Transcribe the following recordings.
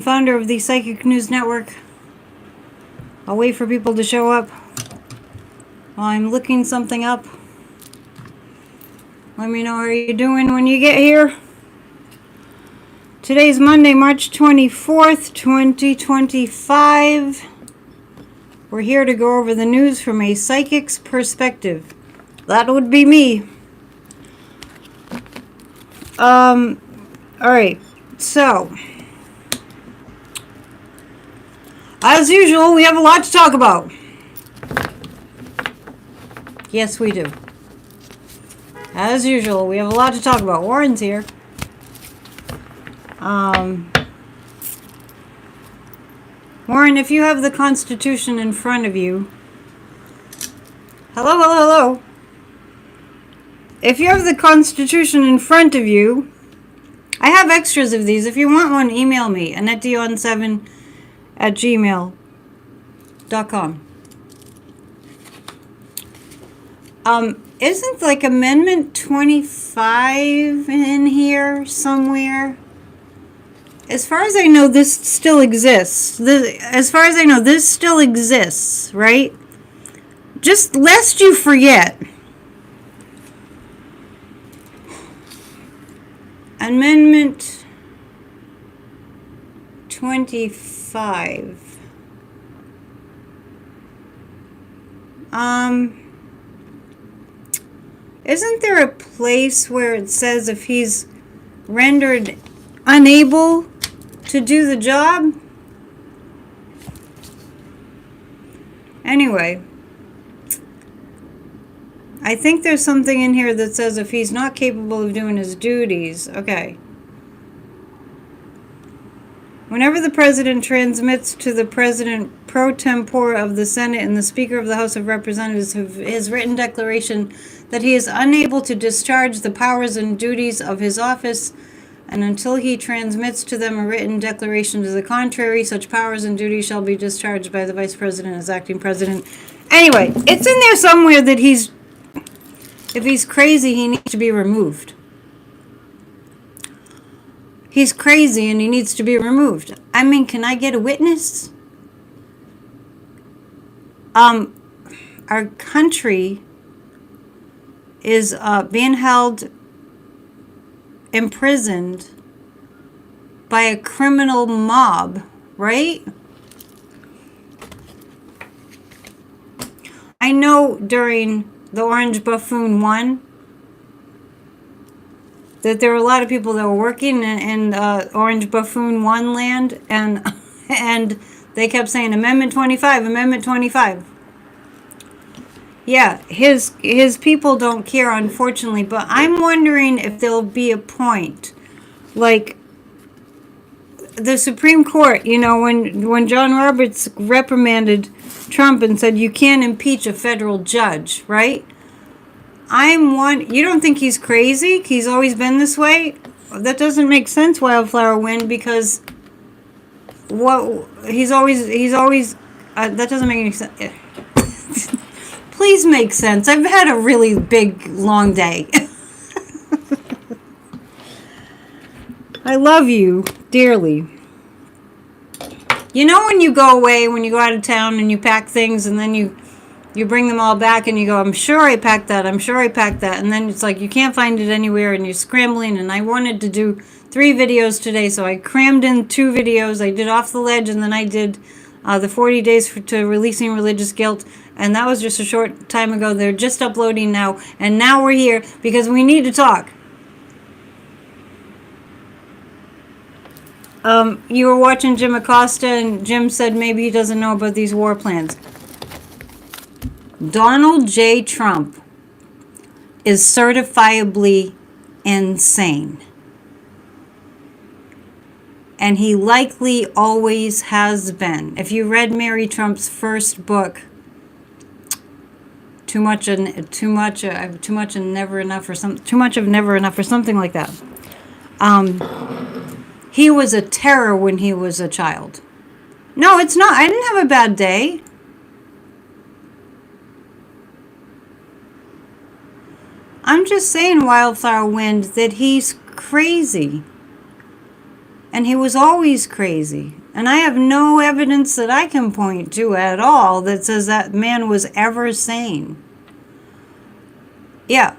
Founder of the Psychic News Network. I'll wait for people to show up while I'm looking something up. Let me know how you're doing when you get here. Today's Monday, March 24th, 2025. We're here to go over the news from a psychic's perspective. That would be me. Alright, so as usual, we have a lot to talk about. Yes, we do. As usual, we have a lot to talk about. Warren's here. Warren, if you have the Constitution in front of you. Hello. If you have the Constitution in front of you, I have extras of these. If you want one, email me. AnnetteDion7@gmail.com. Isn't like Amendment 25 in here somewhere? As far as I know, this still exists. This still exists, right? Just lest you forget. Amendment 25. Isn't there a place where it says if he's rendered unable to do the job? Anyway, I think there's something in here that says if he's not capable of doing his duties. Okay. Whenever the President transmits to the President pro tempore of the Senate and the Speaker of the House of Representatives his written declaration that he is unable to discharge the powers and duties of his office, and until he transmits to them a written declaration to the contrary, such powers and duties shall be discharged by the Vice President as acting President. Anyway, it's in there somewhere that if he's crazy, he needs to be removed. He's crazy and he needs to be removed. I mean, can I get a witness? Our country is being held imprisoned by a criminal mob, right? I know during the Orange Buffoon 1 that there were a lot of people that were working in Orange Buffoon 1 land, and they kept saying Amendment 25, Amendment 25. Yeah, his people don't care, unfortunately, but I'm wondering if there'll be a point, like the Supreme Court, you know, when John Roberts reprimanded Trump and said you can't impeach a federal judge, right? You don't think he's crazy? He's always been this way? That doesn't make sense, Wildflower Wind, because he's always that doesn't make any sense. Please make sense. I've had a really big, long day. I love you dearly. You know when you go away, when you go out of town and you pack things and then you bring them all back and you go, I'm sure I packed that, and then it's like you can't find it anywhere and you're scrambling, and I wanted to do 3 videos today, so I crammed in 2 videos. I did Off the Ledge, and then I did the 40 Days to Releasing Religious Guilt, and that was just a short time ago. They're just uploading now, and now we're here because we need to talk. You were watching Jim Acosta, and Jim said maybe he doesn't know about these war plans. Donald J. Trump is certifiably insane. And he likely always has been. If you read Mary Trump's first book, Too Much of Never Enough or something like that. He was a terror when he was a child. No, it's not. I didn't have a bad day. I'm just saying, Wildflower Wind, that he's crazy. And he was always crazy. And I have no evidence that I can point to at all that says that man was ever sane. Yeah.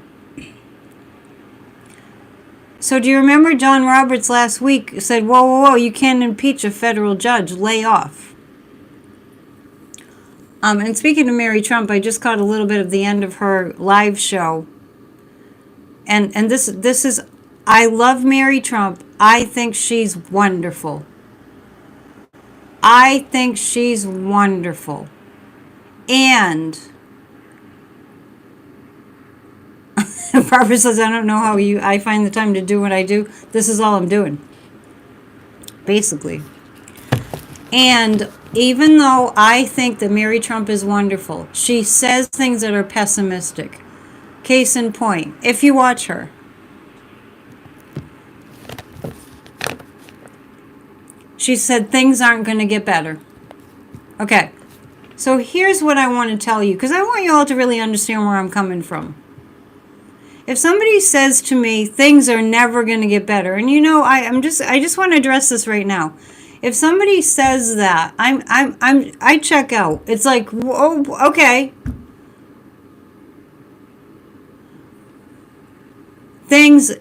So do you remember John Roberts last week said, whoa, whoa, whoa, you can't impeach a federal judge. Lay off. And speaking of Mary Trump, I just caught a little bit of the end of her live show. And this is, I love Mary Trump. I think she's wonderful. I think she's wonderful. And Barbara says, I don't know how I find the time to do what I do. This is all I'm doing. Basically. And even though I think that Mary Trump is wonderful, she says things that are pessimistic. Case in point, if you watch her. She said things aren't going to get better. Okay, so here's what I want to tell you, because I want you all to really understand where I'm coming from. If somebody says to me, things are never going to get better, and you know, I just want to address this right now. If somebody says that, I check out. It's like, oh, okay. Things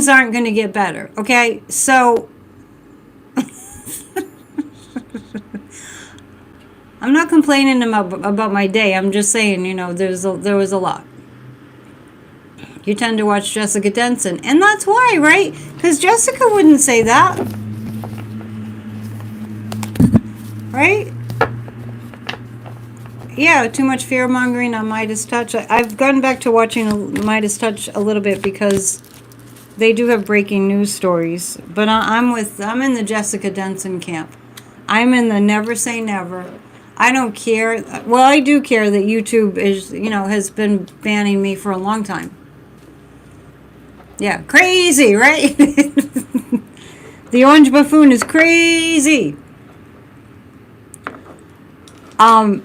aren't going to get better. Okay, so I'm not complaining about my day. I'm just saying, you know, there was a lot. You tend to watch Jessica Denson, and that's why, right? Because Jessica wouldn't say that, right? Yeah, too much fear-mongering on Midas Touch. I've gone back to watching Midas Touch a little bit because they do have breaking news stories. But I'm in the Jessica Denson camp. I'm in the never say never. I don't care. Well, I do care that YouTube has been banning me for a long time. Yeah, crazy, right? The orange buffoon is crazy. I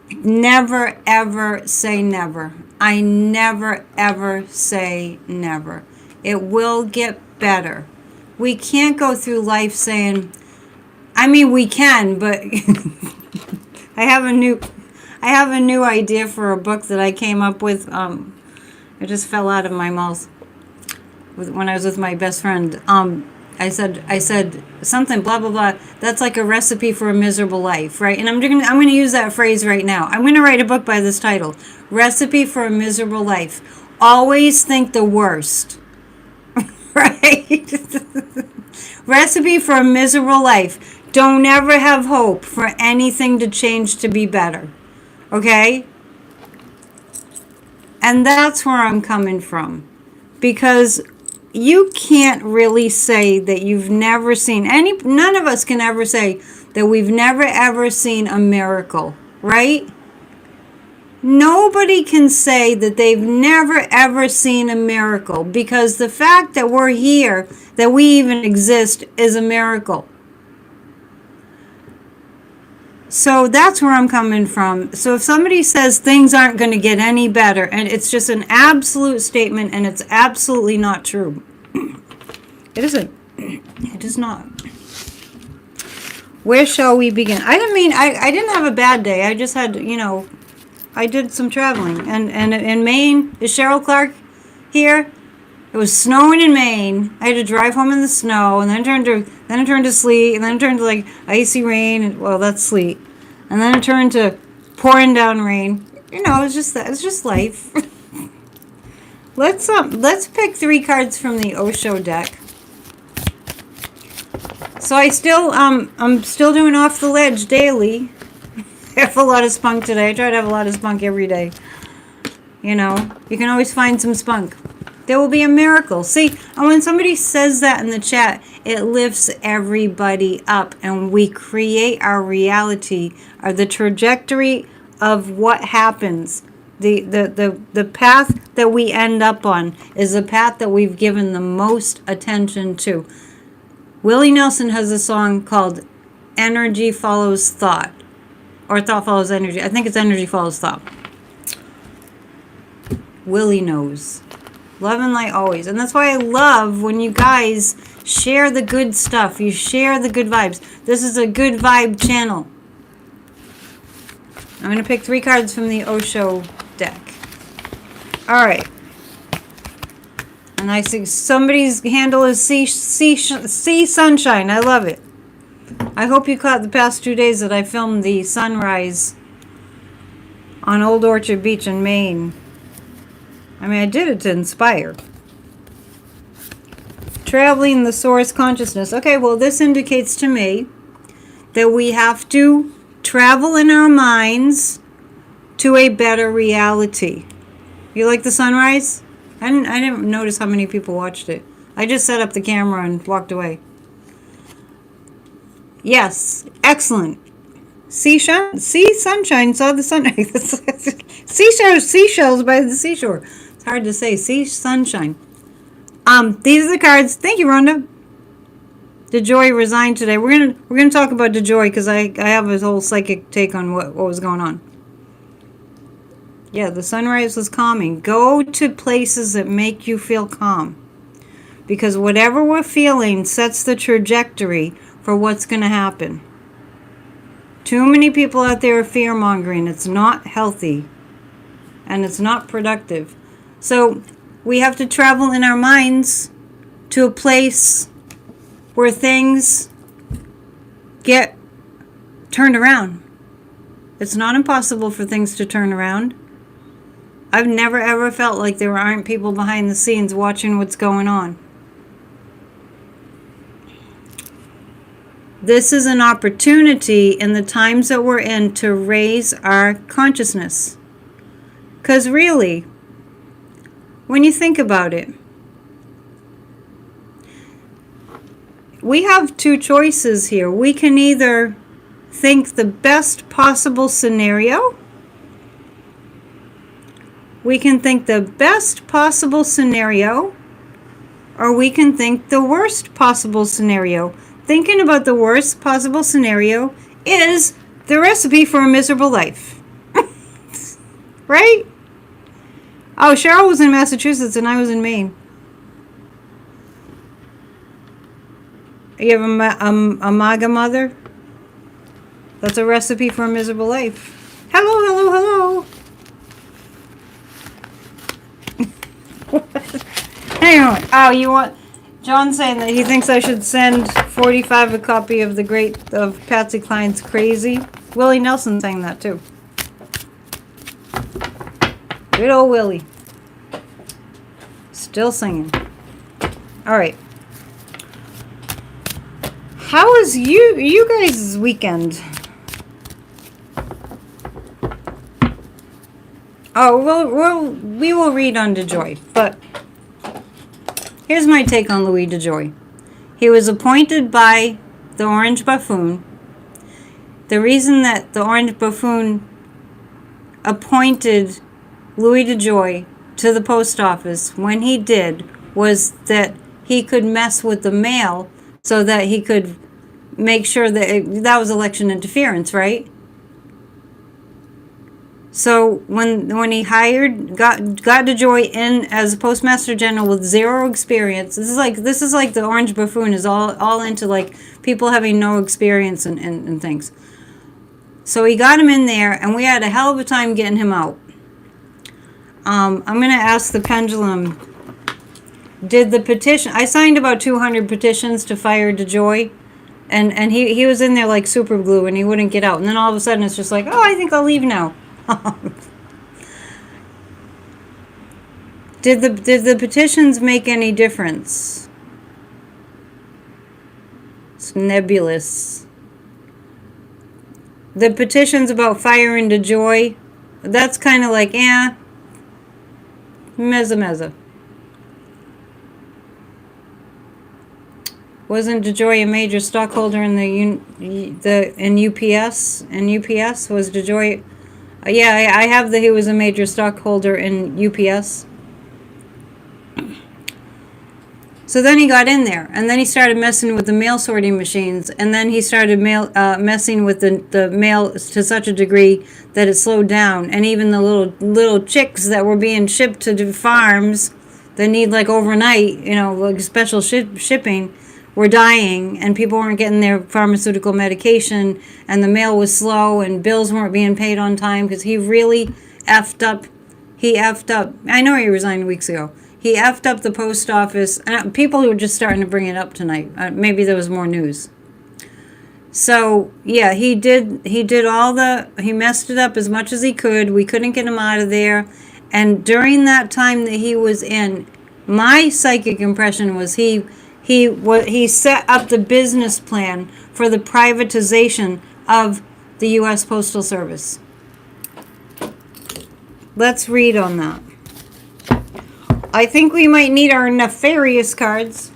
never, ever say never. I never, ever say never. It will get better. We can't go through life saying, I mean, we can, but I have a new idea for a book that I came up with. It just fell out of my mouth when I was with my best friend. I said something blah blah blah. That's like a recipe for a miserable life, right? And I'm gonna use that phrase right now. I'm gonna write a book by this title: Recipe for a Miserable Life. Always think the worst, right? Recipe for a miserable life. Don't ever have hope for anything to change to be better, okay? And that's where I'm coming from, because you can't really say that you've never seen none of us can ever say that we've never ever seen a miracle, right? Nobody can say that they've never ever seen a miracle, because the fact that we're here, that we even exist, is a miracle. So that's where I'm coming from. So if somebody says things aren't going to get any better, and it's just an absolute statement, and it's absolutely not true. It isn't. It is not. Where shall we begin? I didn't have a bad day. I just had, I did some traveling. And in Maine, is Cheryl Clark here? It was snowing in Maine. I had to drive home in the snow, and then it turned to sleet, and then it turned to like icy rain, and well, that's sleet. And then it turned to pouring down rain. It's just life. Let's pick 3 cards from the Osho deck. So I'm still doing Off the Ledge daily. I have a lot of spunk today. I try to have a lot of spunk every day. You can always find some spunk. There will be a miracle. See, and when somebody says that in the chat, it lifts everybody up, and we create our reality, or the trajectory of what happens. The path that we end up on is the path that we've given the most attention to. Willie Nelson has a song called Energy Follows Thought, or Thought Follows Energy. I think it's Energy Follows Thought. Willie knows. Love and light always. And that's why I love when you guys share the good stuff. You share the good vibes. This is a good vibe channel. I'm going to pick 3 cards from the Osho deck. Alright. And I see somebody's handle is sea Sunshine. I love it. I hope you caught the past 2 days that I filmed the sunrise on Old Orchard Beach in Maine. I mean, I did it to inspire. Traveling the source consciousness. Okay, well, this indicates to me that we have to travel in our minds to a better reality. You like the sunrise? I didn't notice how many people watched it. I just set up the camera and walked away. Yes, excellent. Sea sunshine, saw the sunrise. Seashells by the seashore. It's hard to say. Sea sunshine. These are the cards. Thank you, Rhonda. DeJoy resigned today. We're gonna talk about DeJoy because I have a whole psychic take on what was going on. Yeah, the sunrise was calming. Go to places that make you feel calm, because whatever we're feeling sets the trajectory for what's going to happen. Too many people out there are fear-mongering. It's not healthy. And it's not productive. So we have to travel in our minds to a place where things get turned around. It's not impossible for things to turn around. I've never ever felt like there aren't people behind the scenes watching what's going on. This is an opportunity in the times that we're in to raise our consciousness. Because really, when you think about it, we have 2 choices here. We can either think the best possible scenario. We can think the best possible scenario, or we can think the worst possible scenario. Thinking about the worst possible scenario is the recipe for a miserable life. Right? Oh, Cheryl was in Massachusetts and I was in Maine. You have a MAGA mother? That's a recipe for a miserable life. Hello, hello, hello. Anyway, oh, you want... John's saying that he thinks I should send 45 a copy of of Patsy Cline's Crazy. Willie Nelson saying that too. Good old Willie. Still singing. Alright. How was you guys' weekend? Oh, we will read on DeJoy, but here's my take on Louis DeJoy. He was appointed by the Orange Buffoon. The reason that the Orange Buffoon appointed Louis DeJoy to the post office when he did was that he could mess with the mail so that he could make sure that that was election interference, right? So when he got DeJoy in as a postmaster general with 0 experience, this is like the Orange Buffoon is all into like people having no experience and things. So he got him in there, and we had a hell of a time getting him out. I'm gonna ask the pendulum. Did the petition? I signed about 200 petitions to fire DeJoy, and he was in there like super glue, and he wouldn't get out. And then all of a sudden, it's just like, oh, I think I'll leave now. Did the petitions make any difference? It's nebulous. The petitions about firing DeJoy, that's kind of like, mezza. Wasn't DeJoy a major stockholder in in UPS? And UPS was DeJoy. Yeah, I have that he was a major stockholder in UPS. So then he got in there, and then he started messing with the mail sorting machines, and then he started messing with the mail to such a degree that it slowed down, and even the little chicks that were being shipped to farms that need like overnight, you know, like special shipping, were dying, and people weren't getting their pharmaceutical medication, and the mail was slow, and bills weren't being paid on time because he really effed up. He effed up. I know he resigned weeks ago. He effed up the post office. People were just starting to bring it up tonight. Maybe there was more news. So yeah, he messed it up as much as he could. We couldn't get him out of there. And during that time that he was in, my psychic impression was he set up the business plan for the privatization of the U.S. Postal Service. Let's read on that. I think we might need our nefarious cards.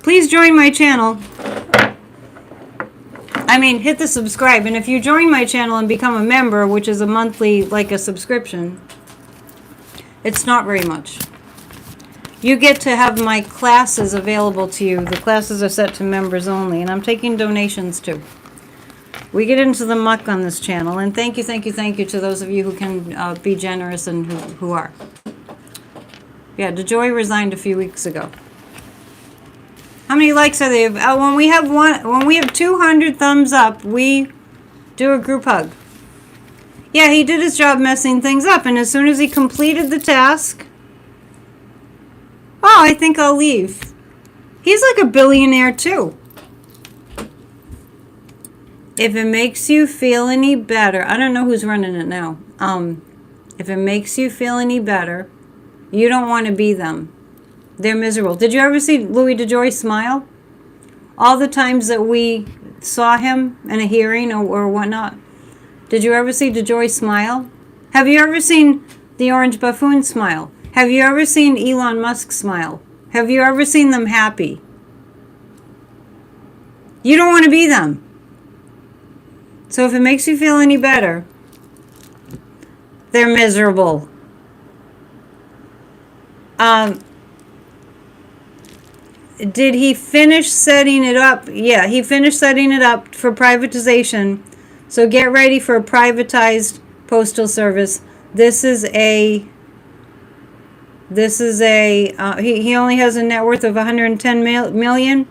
Please join my channel. I mean, hit the subscribe. And if you join my channel and become a member, which is a monthly, like a subscription, it's not very much. You get to have my classes available to you. The classes are set to members only, and I'm taking donations too. We get into the muck on this channel, and thank you to those of you who can be generous and who are. Yeah, DeJoy resigned a few weeks ago. How many likes are there? When we have 200 thumbs up, we do a group hug. Yeah, he did his job messing things up, and as soon as he completed the task, oh, I think I'll leave. He's like a billionaire too. If it makes you feel any better, I don't know who's running it now. If it makes you feel any better, you don't want to be them. They're miserable. Did you ever see Louis DeJoy smile? All the times that we saw him in a hearing or whatnot. Did you ever see DeJoy smile? Have you ever seen the Orange Buffoon smile? Have you ever seen Elon Musk smile? Have you ever seen them happy? You don't want to be them. So if it makes you feel any better, they're miserable. Did he finish setting it up? Yeah, he finished setting it up for privatization. So get ready for a privatized postal service. He only has a net worth of 110 million.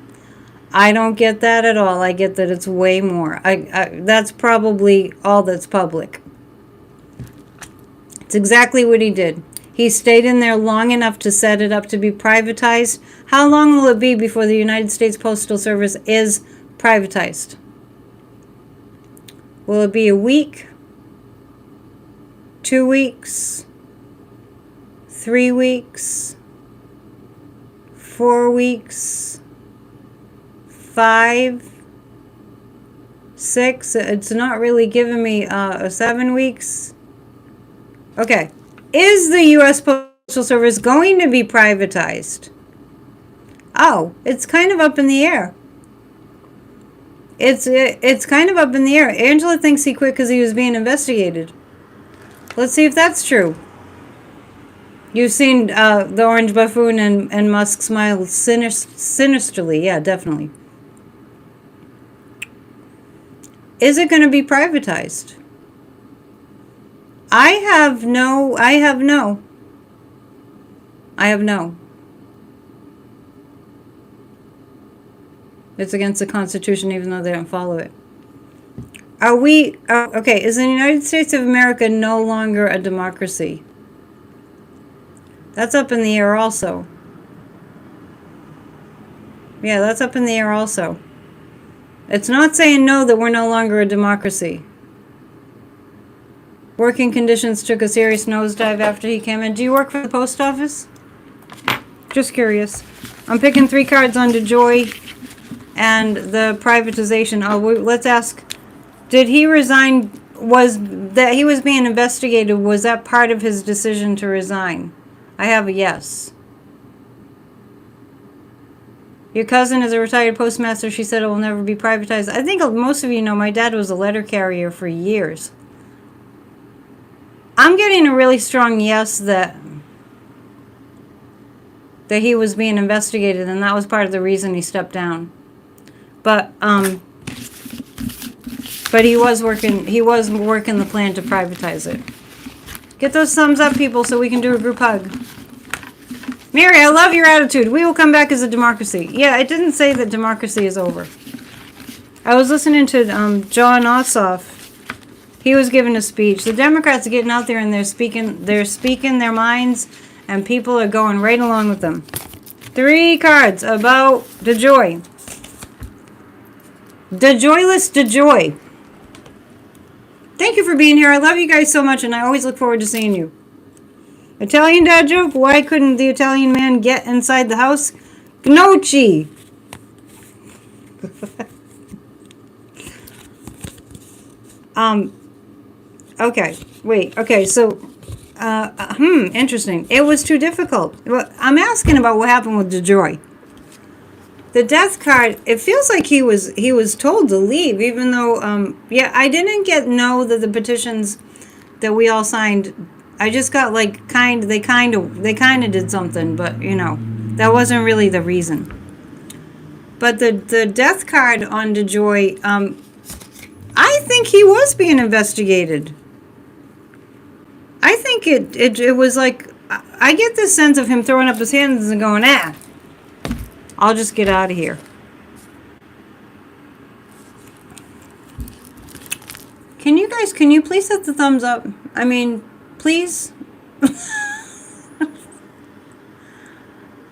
I don't get that at all. I get that it's way more. That's probably all that's public. It's exactly what he did. He stayed in there long enough to set it up to be privatized. How long will it be before the United States Postal Service is privatized? Will it be a week? 2 weeks? 3 weeks? 4 weeks? 5? 6? It's not really giving me 7 weeks. Okay. Is the U.S. Postal Service going to be privatized? Oh, it's kind of up in the air. It's kind of up in the air. Angela thinks he quit because he was being investigated. Let's see if that's true. You've seen the Orange Buffoon and Musk smile sinisterly. Yeah, definitely. Is it going to be I have no. It's against the Constitution, even though they don't follow it. Okay, is the United States of America no longer a democracy? That's up in the air also. Yeah, that's up in the air also. It's not saying no that we're no longer a democracy. Working conditions took a serious nosedive after he came in. Do you work for the post office? Just curious. I'm picking 3 cards on DeJoy and the privatization. Let's ask, did he resign? Was that he was being investigated? Was that part of his decision to resign? I have a yes. Your cousin is a retired postmaster. She said it will never be privatized. I think most of you know my dad was a letter carrier for years. I'm getting a really strong yes that he was being investigated, and that was part of the reason he stepped down. But he was working the plan to privatize it. Get those thumbs up, people, so we can do a group hug. Mary, I love your attitude. We will come back as a democracy. Yeah, it didn't say that democracy is over. I was listening to John Ossoff. He was giving a speech. The Democrats are getting out there and they're speaking their minds, and people are going right along with them. 3 cards about DeJoy. DeJoyless DeJoy. Thank you for being here. I love you guys so much, and I always look forward to seeing you. Italian dad joke? Why couldn't the Italian man get inside the house? Gnocchi. Okay. Wait. Okay. So, interesting. It was too difficult. Well, I'm asking about what happened with DeJoy. The death card. It feels like he was told to leave, even though yeah, I didn't know that the petitions that we all signed. I just got like they kind of did something, but you know, that wasn't really the reason. But the death card on DeJoy, I think he was being investigated. I think it was like, I get this sense of him throwing up his hands and going, I'll just get out of here. Can you please hit the thumbs up? I mean, please.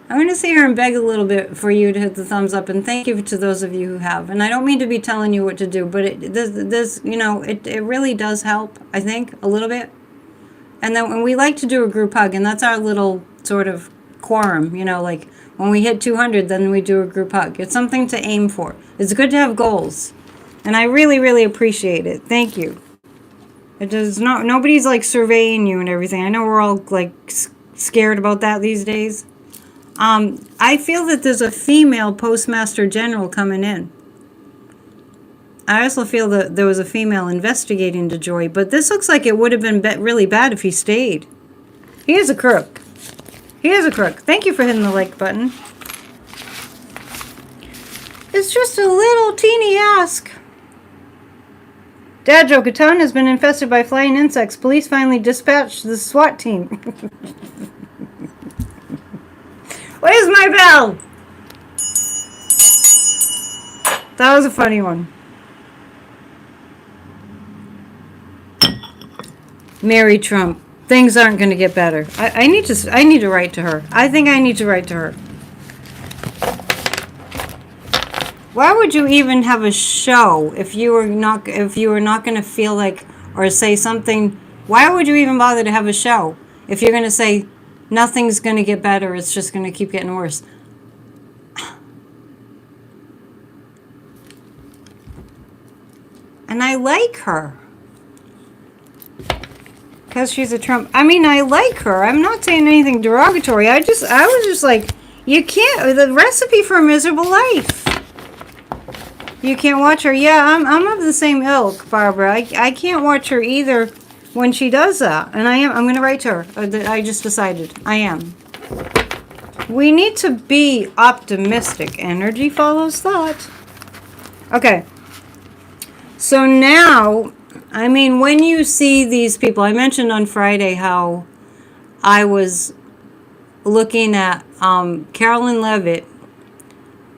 I'm going to sit here and beg a little bit for you to hit the thumbs up, and thank you to those of you who have. And I don't mean to be telling you what to do, but it really does help, I think, a little bit. And then when we like to do a group hug, and that's our little sort of quorum, like when we hit 200, then we do a group hug. It's something to aim for. It's good to have goals. And I really, really appreciate it. Thank you. It does not, nobody's like surveying you and everything. I know we're all like scared about that these days. I feel that there's a female postmaster general coming in. I also feel that there was a female investigating DeJoy, but this looks like it would have been really bad if he stayed. He is a crook. He is a crook. Thank you for hitting the like button. It's just a little teeny ask. Dad joke, a town has been infested by flying insects. Police finally dispatched the SWAT team. Where's my bell? That was a funny one. Mary Trump. Things aren't going to get better. I need to write to her. I think I need to write to her. Why would you even have a show if you were not going to feel like or say something? Why would you even bother to have a show if you're going to say nothing's going to get better, it's just going to keep getting worse? And I like her. Because she's a Trump. I mean, I like her. I'm not saying anything derogatory. I was just like, you can't, the recipe for a miserable life. You can't watch her. Yeah, I'm of the same ilk, Barbara. I can't watch her either when she does that. And I'm going to write to her. I just decided. I am. We need to be optimistic. Energy follows thought. Okay. So now, I mean, when you see these people, I mentioned on Friday how I was looking at Carolyn Levitt.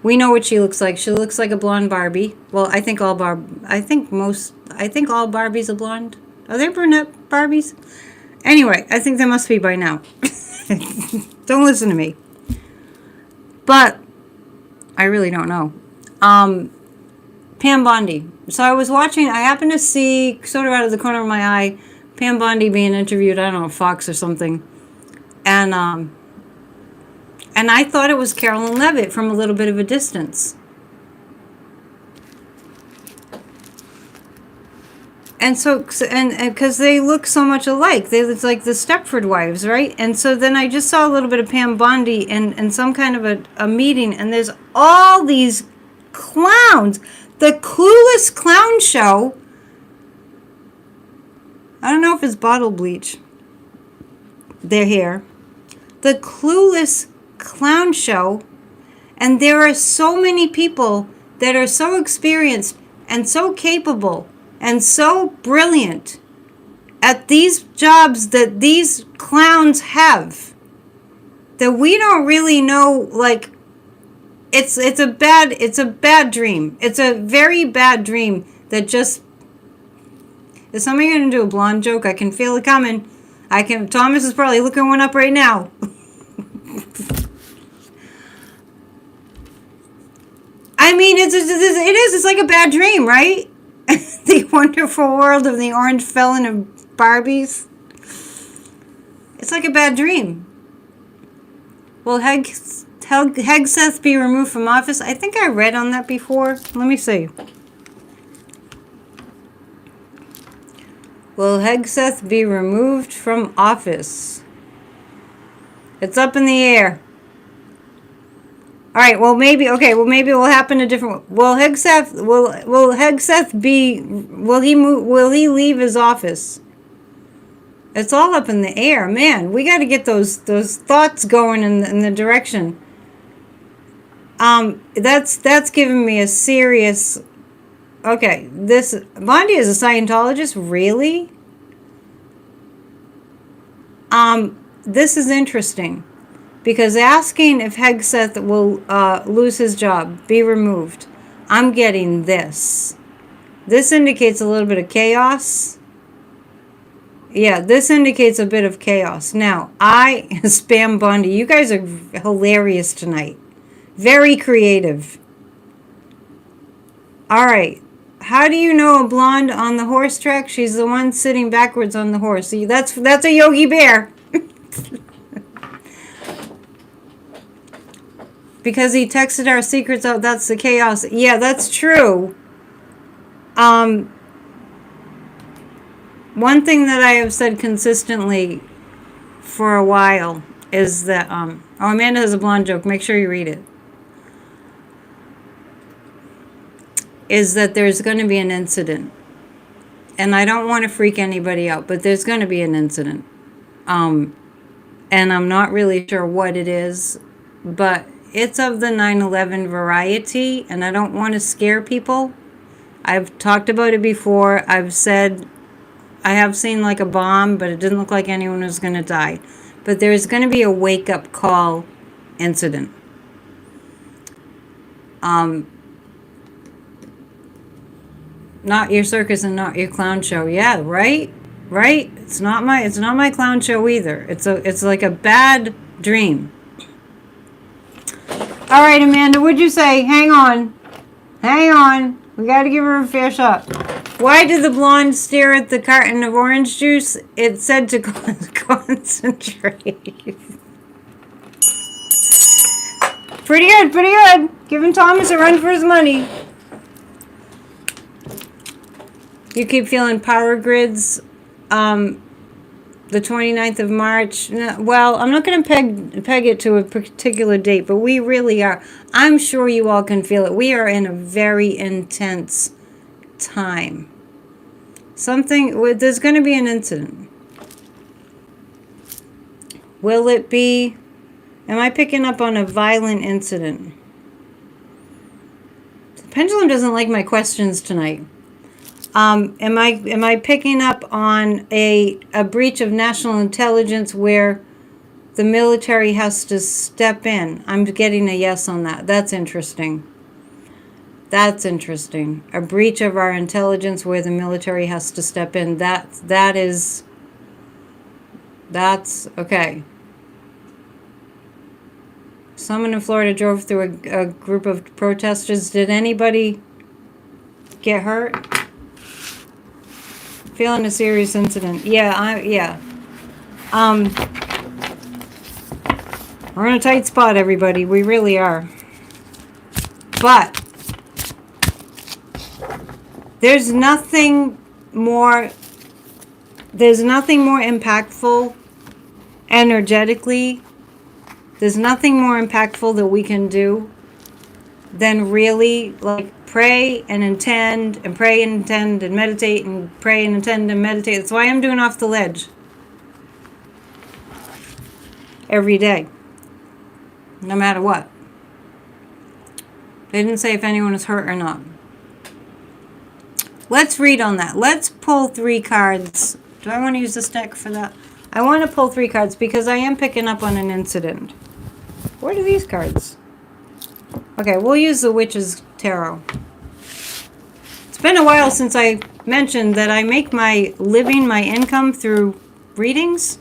We know what she looks like. She looks like a blonde Barbie. Well, I think all Barbies are blonde. Are there brunette Barbies? Anyway, I think they must be by now. Don't listen to me. But I really don't know. Pam Bondi. So I was watching, I happened to see, sort of out of the corner of my eye, Pam Bondi being interviewed, I don't know, Fox or something. And I thought it was Carolyn Levitt from a little bit of a distance. And so, and because they look so much alike. It's like the Stepford Wives, right? And so then I just saw a little bit of Pam Bondi in some kind of a meeting, and there's all these clowns. The Clueless Clown Show. I don't know if it's bottle bleach. Their hair. The Clueless Clown Show. And there are so many people that are so experienced and so capable and so brilliant at these jobs that these clowns have. that we don't really know, like, it's a bad dream. It's a very bad dream that just... Is somebody going to do a blonde joke? I can feel it coming. Thomas is probably looking one up right now. I mean, it is. It's like a bad dream, right? The wonderful world of the orange felon of Barbies. It's like a bad dream. Will Hegseth be removed from office? I think I read on that before. Let me see. Will Hegseth be removed from office? It's up in the air. All right. Well, maybe. Okay. Well, maybe it will happen a different. Will Hegseth be? Will he move? Will he leave his office? It's all up in the air, man. We got to get those thoughts going in the direction. That's giving me a serious. Okay, Bondi is a Scientologist, really? This is interesting, because asking if Hegseth will lose his job, be removed, I'm getting this. This indicates a little bit of chaos. Yeah, this indicates a bit of chaos. Now, Spam Bondi, you guys are hilarious tonight. Very creative. All right. How do you know a blonde on the horse track? She's the one sitting backwards on the horse. See, that's a Yogi Bear. Because he texted our secrets out, that's the chaos. Yeah, that's true. One thing that I have said consistently for a while is that, oh, Amanda has a blonde joke. Make sure you read it. Is that there's going to be an incident. And I don't want to freak anybody out, but there's going to be an incident. And I'm not really sure what it is, but it's of the 9/11 variety, and I don't want to scare people. I've talked about it before. I've said I have seen like a bomb, but it didn't look like anyone was going to die. But there's going to be a wake-up call incident. Not your circus and not your clown show. Yeah, right? Right? It's not my clown show either. It's like a bad dream. All right, Amanda, what'd you say? Hang on. We got to give her a fair shot. Why did the blonde stare at the carton of orange juice? It said to concentrate. Pretty good. Giving Thomas a run for his money. You keep feeling power grids. The 29th of March. Well, I'm not going to peg it to a particular date, but we really are. I'm sure you all can feel it. We are in a very intense time. There's going to be an incident. Will it be? Am I picking up on a violent incident? The pendulum doesn't like my questions tonight. Am I picking up on a breach of national intelligence where the military has to step in? I'm getting a yes on that. That's interesting. A breach of our intelligence where the military has to step in. That's okay. Someone in Florida drove through a group of protesters. Did anybody get hurt? Feeling a serious incident. Yeah. We're in a tight spot, everybody. We really are. But there's nothing more impactful energetically. There's nothing more impactful that we can do than really like pray and intend and pray and intend and meditate and pray and intend and meditate. That's why I'm doing Off the Ledge every day, no matter what. They didn't say if anyone was hurt or not. Let's read on that. Let's pull 3 cards. Do I want to use this deck for that? I want to pull 3 cards because I am picking up on an incident. What are these cards? Okay, we'll use the Witch's Tarot. It's been a while since I mentioned that I make my living, my income through readings.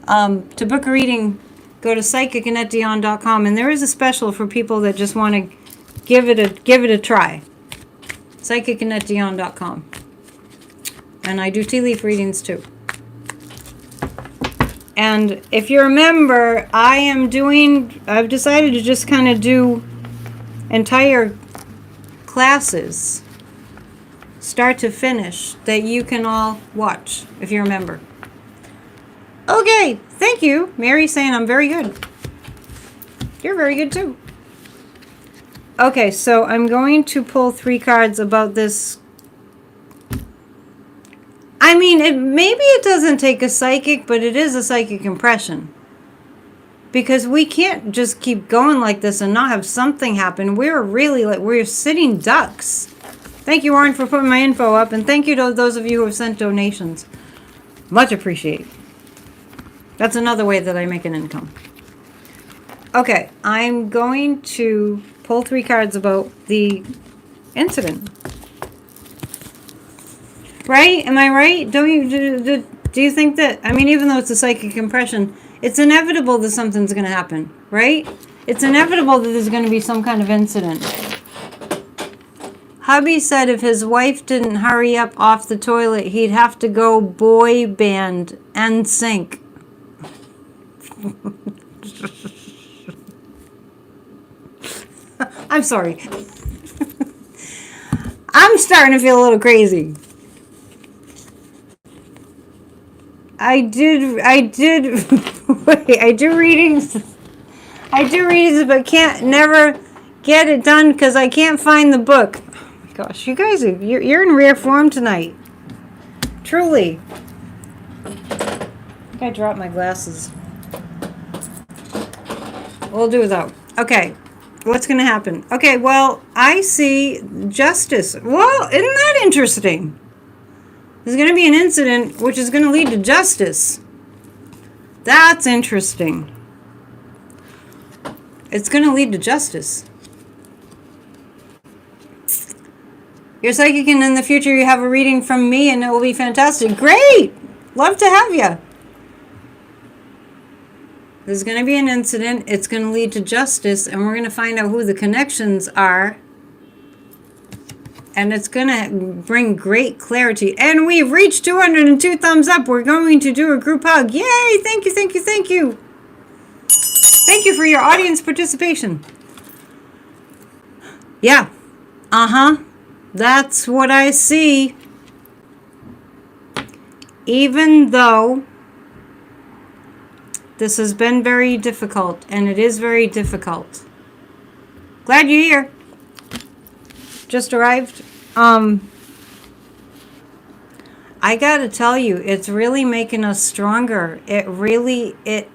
To book a reading, go to psychicannetdion.com, and there is a special for people that just want to give it a try. psychicannetdion.com. And I do tea leaf readings too. And if you remember, I've decided to just kind of do entire classes, start to finish, that you can all watch, if you remember. Okay, thank you. Mary saying I'm very good. You're very good too. Okay, so I'm going to pull 3 cards about this. I mean, maybe it doesn't take a psychic, but it is a psychic impression. Because we can't just keep going like this and not have something happen. We're sitting ducks. Thank you, Warren, for putting my info up. And thank you to those of you who have sent donations. Much appreciated. That's another way that I make an income. Okay, I'm going to pull 3 cards about the incident. Right? Am I right? Don't you do you think that, I mean, even though it's a psychic impression, it's inevitable that something's going to happen, right? It's inevitable that there's going to be some kind of incident. Hubby said if his wife didn't hurry up off the toilet, he'd have to go boy band and sink. I'm sorry. I'm starting to feel a little crazy. I do readings, but never get it done because I can't find the book. Oh my gosh, you guys, you're in rare form tonight. Truly. I think I dropped my glasses. We'll do without. Okay, what's going to happen? Okay, well, I see justice. Well, isn't that interesting? There's going to be an incident which is going to lead to justice. That's interesting. It's going to lead to justice. You're psychic, and in the future you have a reading from me, and it will be fantastic. Great! Love to have you. There's going to be an incident. It's going to lead to justice, and we're going to find out who the connections are. And it's going to bring great clarity. And we've reached 202 thumbs up. We're going to do a group hug. Yay! Thank you, thank you, thank you. Thank you for your audience participation. Yeah. Uh-huh. That's what I see. Even though this has been very difficult, and it is very difficult. Glad you're here. Just arrived. I gotta tell you, it's really making us stronger. It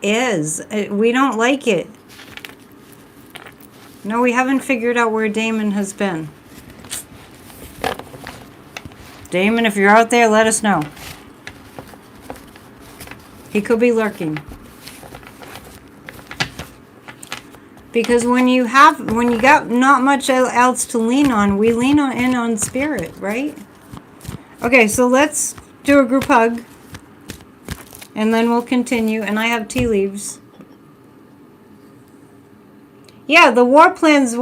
is. We don't like it. No, we haven't figured out where Damon has been. Damon, if you're out there, let us know. He could be lurking. Because when you got not much else to lean on, we lean on spirit, right? Okay, so let's do a group hug. And then we'll continue. And I have tea leaves. Yeah, the war plans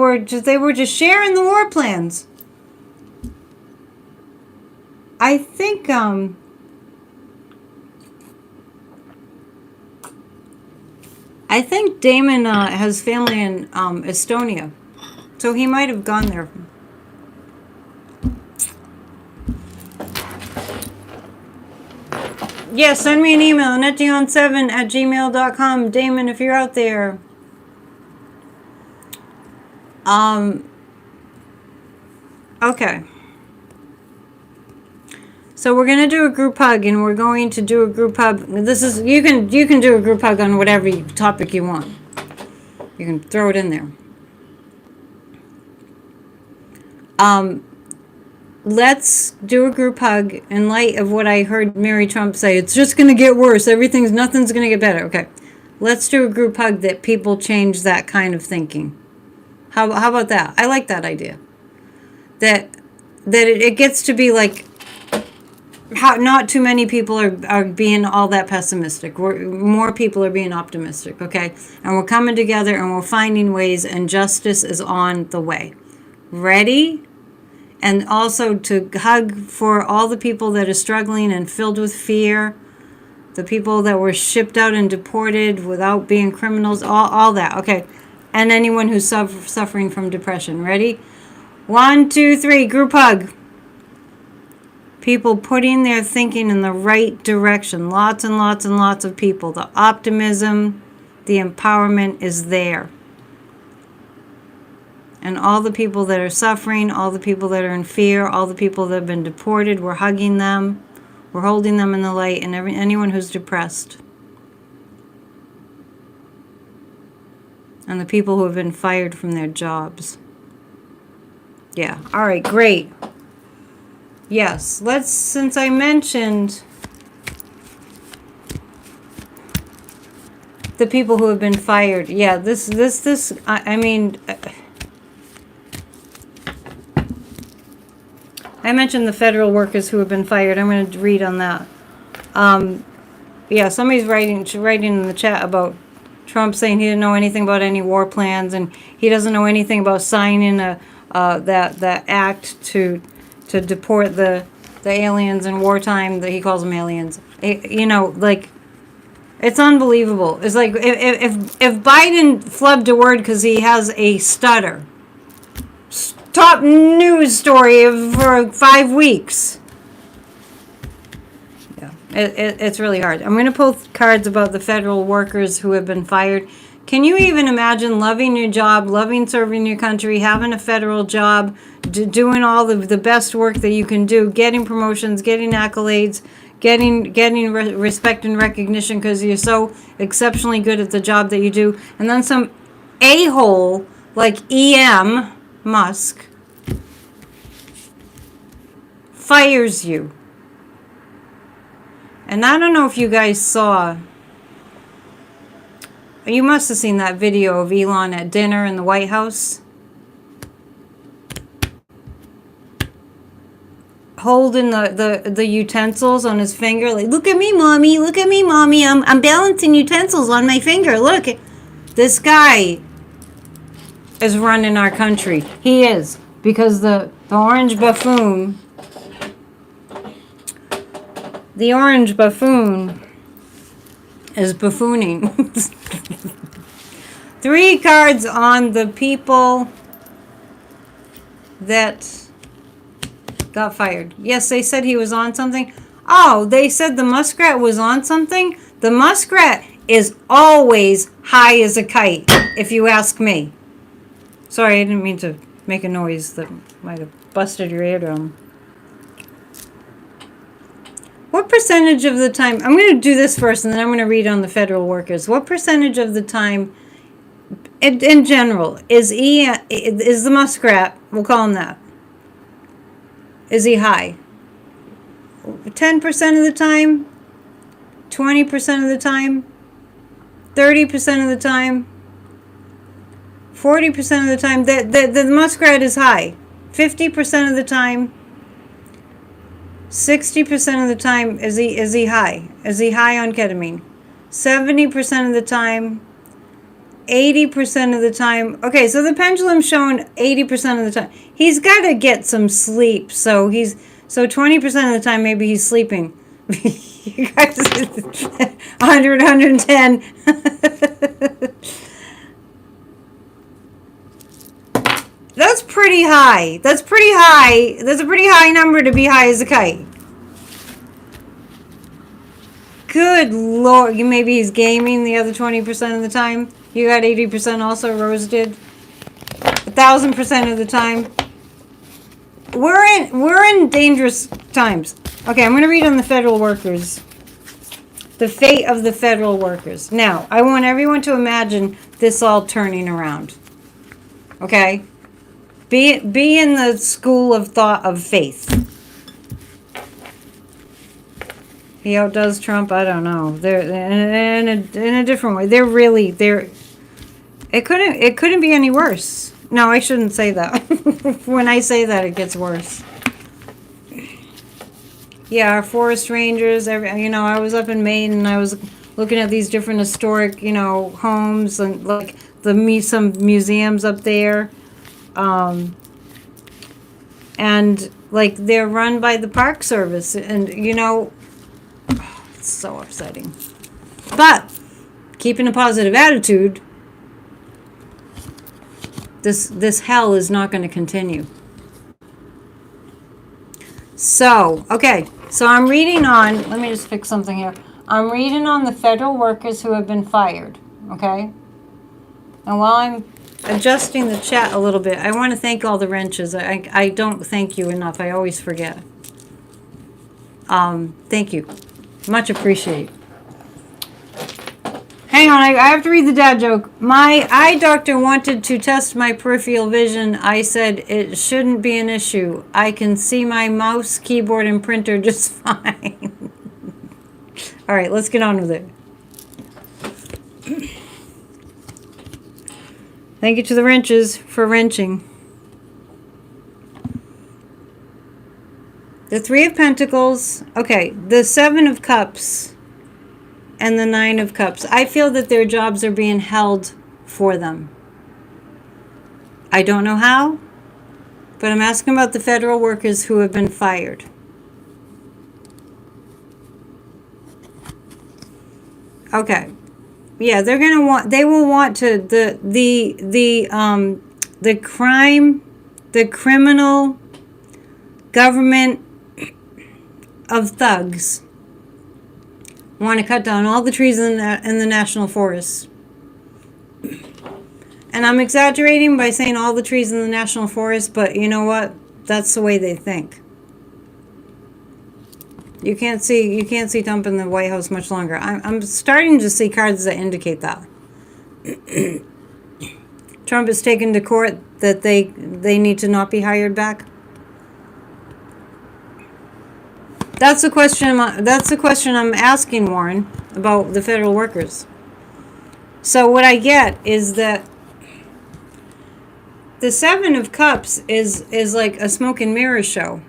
they were just sharing the war plans. I think, Damon has family in Estonia, so he might have gone there. Yeah, send me an email, netdion7@gmail.com. Damon, if you're out there. Okay. So we're going to do a group hug, and we're going to do a group hug. This is you can do a group hug on whatever topic you want. You can throw it in there. Let's do a group hug in light of what I heard Mary Trump say. It's just going to get worse. Nothing's going to get better. Okay. Let's do a group hug that people change that kind of thinking. How about that? I like that idea. That it gets to be like, how not too many people are being all that pessimistic. More people are being optimistic, okay? And we're coming together and we're finding ways, and justice is on the way. Ready? And also to hug for all the people that are struggling and filled with fear, the people that were shipped out and deported without being criminals, all that, okay? And anyone who's suffering from depression. Ready? 1, 2, 3, group hug. People putting their thinking in the right direction. Lots and lots and lots of people. The optimism, the empowerment is there. And all the people that are suffering, all the people that are in fear, all the people that have been deported, we're hugging them. We're holding them in the light. And anyone who's depressed. And the people who have been fired from their jobs. Yeah. All right. Great. Yes. Let's, since I mentioned the people who have been fired. Yeah. I mean, I mentioned the federal workers who have been fired. I'm going to read on that. Yeah. Somebody's writing in the chat about Trump saying he didn't know anything about any war plans, and he doesn't know anything about signing that act to deport the aliens in wartime. That he calls them aliens. You know, like, it's unbelievable. It's like if Biden flubbed a word because he has a stutter. Top news story for 5 weeks. Yeah, it's really hard. I'm going to pull cards about the federal workers who have been fired. Can you even imagine loving your job, loving serving your country, having a federal job, doing all the best work that you can do, getting promotions, getting accolades, getting respect and recognition because you're so exceptionally good at the job that you do, and then some a-hole like E.M. Musk fires you. And I don't know if you guys saw, you must have seen that video of Elon at dinner in the White House, holding the utensils on his finger, like, look at me, mommy, I'm balancing utensils on my finger. Look, this guy is running our country. He is, because the orange buffoon is buffooning. 3 cards on the people that got fired. Yes, they said he was on something. Oh, they said the muskrat was on something? The muskrat is always high as a kite, if you ask me. Sorry, I didn't mean to make a noise that might have busted your eardrum. What percentage of the time, I'm going to do this first and then I'm going to read on the federal workers. What percentage of the time, in general, is the muskrat, we'll call him that, is he high? 10% of the time? 20% of the time? 30% of the time? 40% of the time? The muskrat is high. 50% of the time? 60% of the time, is he high? Is he high on ketamine? 70% of the time? 80% of the time? Okay, so the pendulum's showing 80% of the time. He's got to get some sleep. So 20% of the time, maybe he's sleeping. You guys, 100, 110. That's pretty high. That's pretty high. That's a pretty high number to be high as a kite. Good Lord. Maybe he's gaming the other 20% of the time. You got 80% also, Rose did. 1,000% of the time. We're in dangerous times. Okay, I'm going to read on the federal workers. The fate of the federal workers. Now, I want everyone to imagine this all turning around. Okay? Be in the school of thought of faith. He outdoes Trump. I don't know. They're in a different way. They're. It couldn't be any worse. No, I shouldn't say that. When I say that, it gets worse. Yeah, our forest rangers. I was up in Maine and I was looking at these different historic, homes and like some museums up there, and like they're run by the Park Service, and it's so upsetting. But keeping a positive attitude, this hell is not going to continue. So, okay. So I'm reading on, let me just fix something here. I'm reading on the federal workers who have been fired, okay? And while I'm adjusting the chat a little bit, I want to thank all the wrenches. I don't thank you enough. I always forget. Thank you. Much appreciated. Hang on, I have to read the dad joke. My eye doctor wanted to test my peripheral vision. I said it shouldn't be an issue. I can see my mouse, keyboard, and printer just fine. All right, let's get on with it. Thank you to the wrenches for wrenching. The Three of Pentacles. Okay, the Seven of Cups and the Nine of Cups. I feel that their jobs are being held for them. I don't know how, but I'm asking about the federal workers who have been fired. Okay. Yeah, they will want to, the criminal government of thugs want to cut down all the trees in the national forest. And I'm exaggerating by saying all the trees in the national forest, but you know what? That's the way they think. You can't see Trump in the White House much longer. I'm starting to see cards that indicate that. Trump is taken to court that they need to not be hired back. That's the question I'm asking, Warren, about the federal workers. So what I get is that the Seven of Cups is like a smoke and mirror show.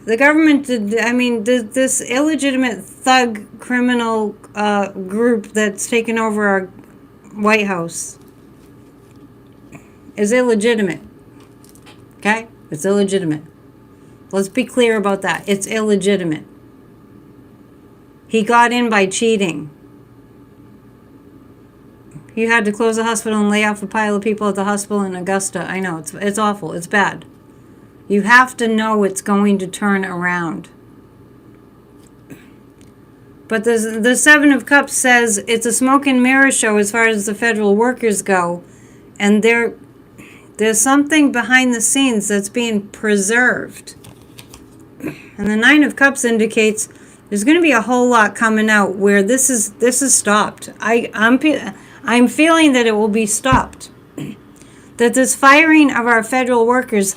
The government this illegitimate thug criminal group that's taken over our White House is illegitimate. Okay? It's illegitimate. Let's be clear about that. It's illegitimate. He got in by cheating. You had to close the hospital and lay off a pile of people at the hospital in Augusta. I know, it's awful. It's bad. You have to know it's going to turn around. But the Seven of Cups says it's a smoke and mirror show as far as the federal workers go. And there's something behind the scenes that's being preserved. And the Nine of Cups indicates there's going to be a whole lot coming out where this is stopped. I'm feeling that it will be stopped. That this firing of our federal workers,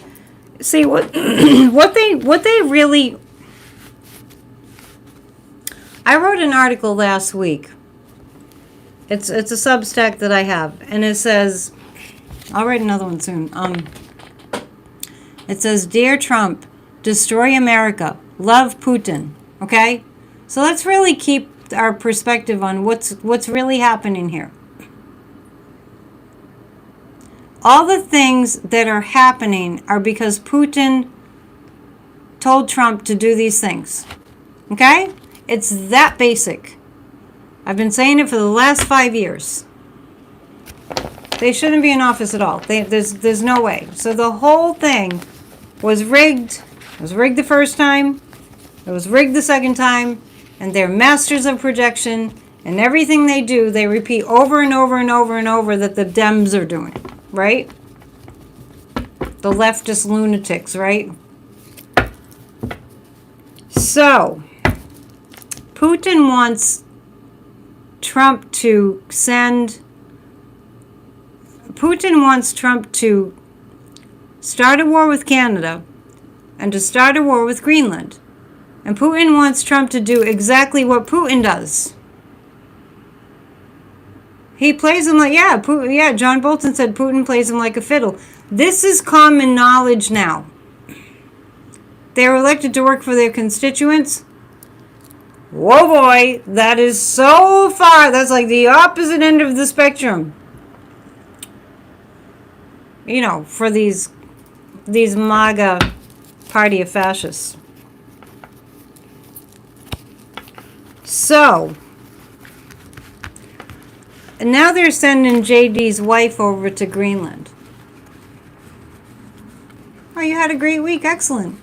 see what they really. I wrote an article last week. It's a Substack that I have, and it says, I'll write another one soon. It says, "Dear Trump, destroy America. Love Putin." Okay? So let's really keep our perspective on what's really happening here. All the things that are happening are because Putin told Trump to do these things. Okay? It's that basic. I've been saying it for the last 5 years. They shouldn't be in office at all. There's no way. So the whole thing was rigged. It was rigged the first time. It was rigged the second time. And they're masters of projection. And everything they do, they repeat over and over and over and over that the Dems are doing. Right? The leftist lunatics, right? So, Putin wants Trump to start a war with Canada and to start a war with Greenland. And Putin wants Trump to do exactly what Putin does. He plays him like, John Bolton said Putin plays him like a fiddle. This is common knowledge now. They were elected to work for their constituents. Whoa, boy, that is so far. That's like the opposite end of the spectrum. You know, for these MAGA party of fascists. So, now they're sending JD's wife over to Greenland. Oh, you had a great week. Excellent.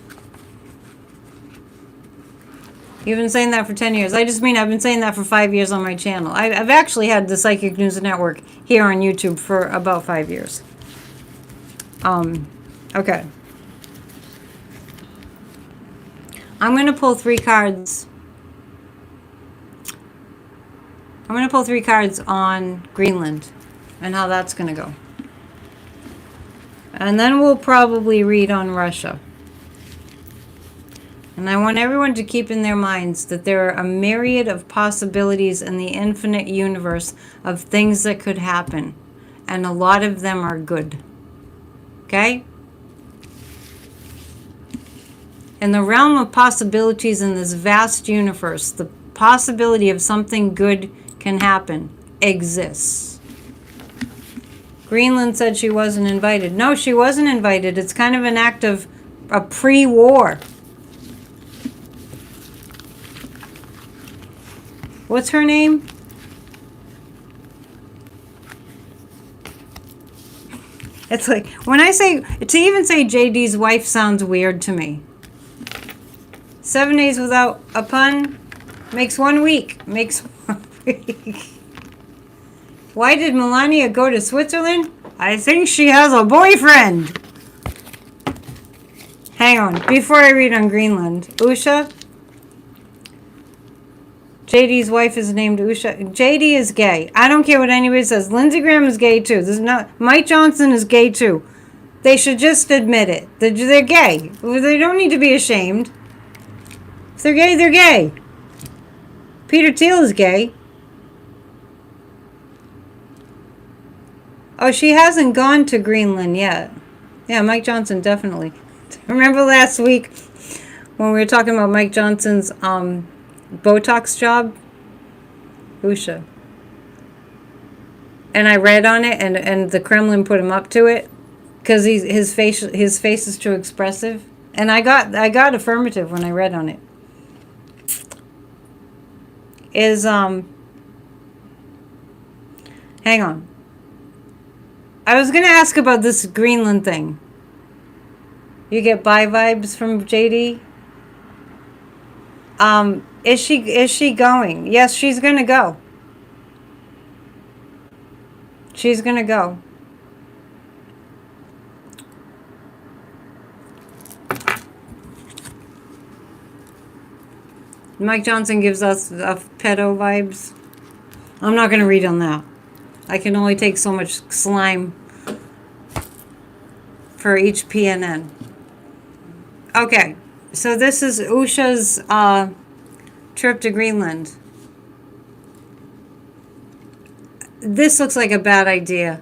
You've been saying that for 10 years. I just mean I've been saying that for 5 years on my channel. I've actually had the Psychic News Network here on YouTube for about 5 years. Okay. I'm going to pull 3 cards. I'm going to pull 3 cards on Greenland and how that's going to go. And then we'll probably read on Russia. And I want everyone to keep in their minds that there are a myriad of possibilities in the infinite universe of things that could happen. And a lot of them are good. Okay? In the realm of possibilities in this vast universe, the possibility of something good can happen exists. Greenland said she wasn't invited. No, she wasn't invited. It's kind of an act of a pre-war. What's her name? It's like, when I say, to even say JD's wife sounds weird to me. 7 days without a pun makes 1 week. Makes 1 week. Why did Melania go to Switzerland? I think she has a boyfriend. Hang on, before I read on Greenland. Usha? JD's wife is named Usha. JD is gay. I don't care what anybody says. Lindsey Graham is gay too. There's no, Mike Johnson is gay too. They should just admit it. They're gay. They don't need to be ashamed. If they're gay, they're gay. Peter Thiel is gay. Oh, she hasn't gone to Greenland yet. Yeah, Mike Johnson definitely. Remember last week when we were talking about Mike Johnson's Botox job? Usha. And I read on it, and the Kremlin put him up to it because his face is too expressive. And I got affirmative when I read on it. Hang on. I was going to ask about this Greenland thing. You get bi vibes from JD? Is she going? Yes, she's going to go. She's going to go. Mike Johnson gives us pedo vibes. I'm not going to read on that. I can only take so much slime for each PNN. Okay, so this is Usha's trip to Greenland. This looks like a bad idea.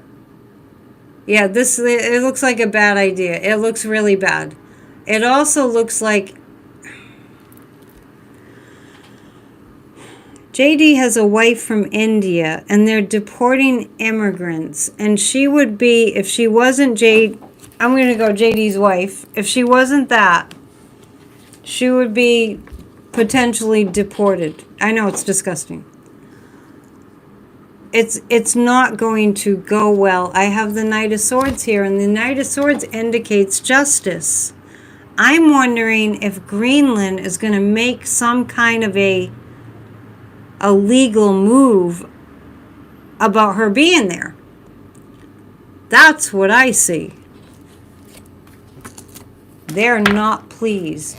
Yeah, it looks like a bad idea. It looks really bad. It also looks like JD has a wife from India, and they're deporting immigrants. And she would be, if she wasn't I'm going to go JD's wife. If she wasn't that, she would be potentially deported. I know it's disgusting. It's not going to go well. I have the Knight of Swords here, and the Knight of Swords indicates justice. I'm wondering if Greenland is going to make some kind of a legal move about her being there. That's what I see. They're not pleased.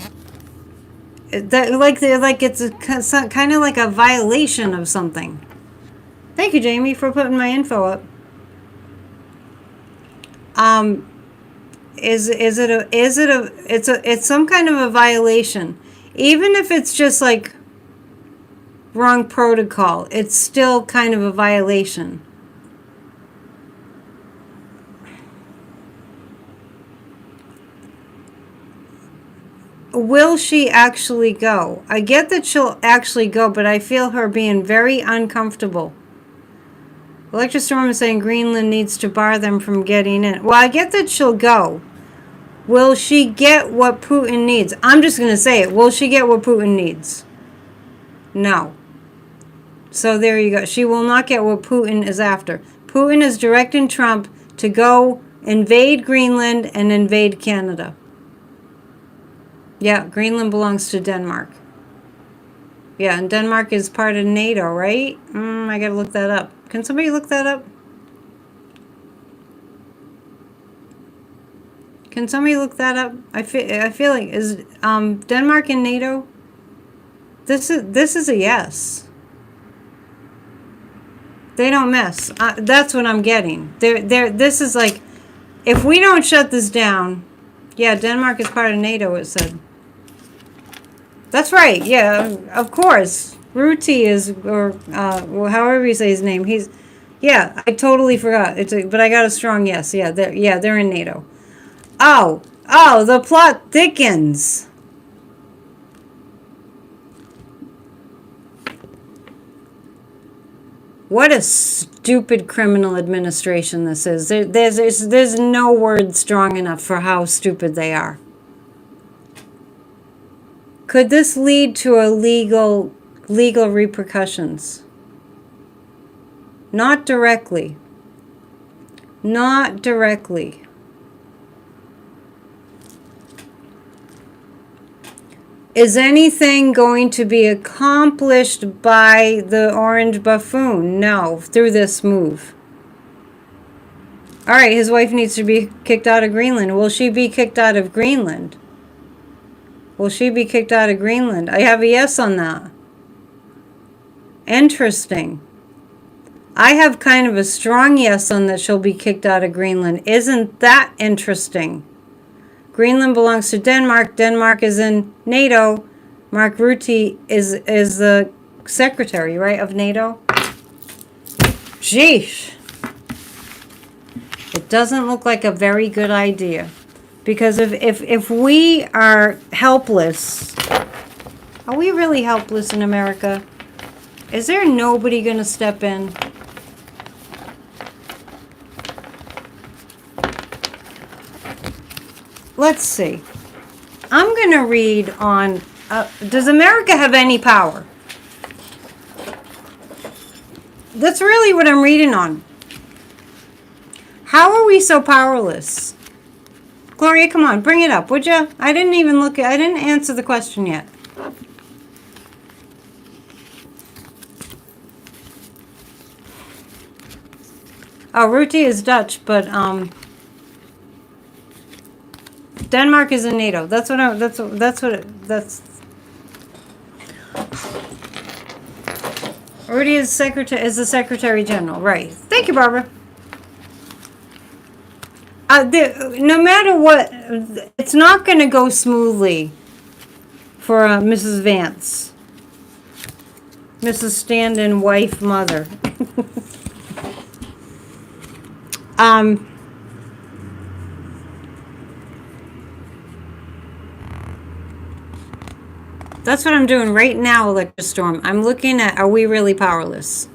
Like it's kind of like a violation of something. Thank you, Jamie, for putting my info up. It's some kind of a violation. Even if it's just like wrong protocol, it's still kind of a violation. Will she actually go? I get that she'll actually go, but I feel her being very uncomfortable. Electric Storm is saying Greenland needs to bar them from getting in. Well, I get that she'll go. Will she get what Putin needs? I'm just going to say it. Will she get what Putin needs? No. So there you go. She will not get what Putin is after. Putin is directing Trump to go invade Greenland and invade Canada. Yeah, Greenland belongs to Denmark. Yeah, and Denmark is part of NATO, right? I gotta look that up. Can somebody look that up? Can somebody look that up? I feel like is Denmark in NATO? This is a yes. They don't mess. That's what I'm getting. This is like, if we don't shut this down, yeah, Denmark is part of NATO. It said. That's right. Yeah, of course. Ruti is, or however you say his name. He's, yeah. I totally forgot. But I got a strong yes. Yeah, they're in NATO. Oh, the plot thickens. What a stupid criminal administration this is. There's no word strong enough for how stupid they are. Could this lead to a legal repercussions? Not directly. Not directly. Is anything going to be accomplished by the orange buffoon? No, through this move. All right, his wife needs to be kicked out of Greenland. Will she be kicked out of Greenland? Will she be kicked out of Greenland? I have a yes on that. Interesting. I have kind of a strong yes on that she'll be kicked out of Greenland. Isn't that interesting? Greenland belongs to Denmark. Denmark is in NATO. Mark Rutte is the secretary, right, of NATO? Sheesh. It doesn't look like a very good idea. Because if we are helpless, are we really helpless in America? Is there nobody going to step in? Let's see. I'm going to read on, does America have any power? That's really what I'm reading on. How are we so powerless? Gloria, come on, bring it up, would you? I didn't answer the question yet. Oh, Rutte is Dutch, but, Denmark is in NATO. That's Rutte is the Secretary General, right? Thank you, Barbara. No matter what, it's not going to go smoothly for Mrs. Vance, Mrs. Stand-in wife mother. That's what I'm doing right now, Electric Storm. I'm looking at, are we really powerless?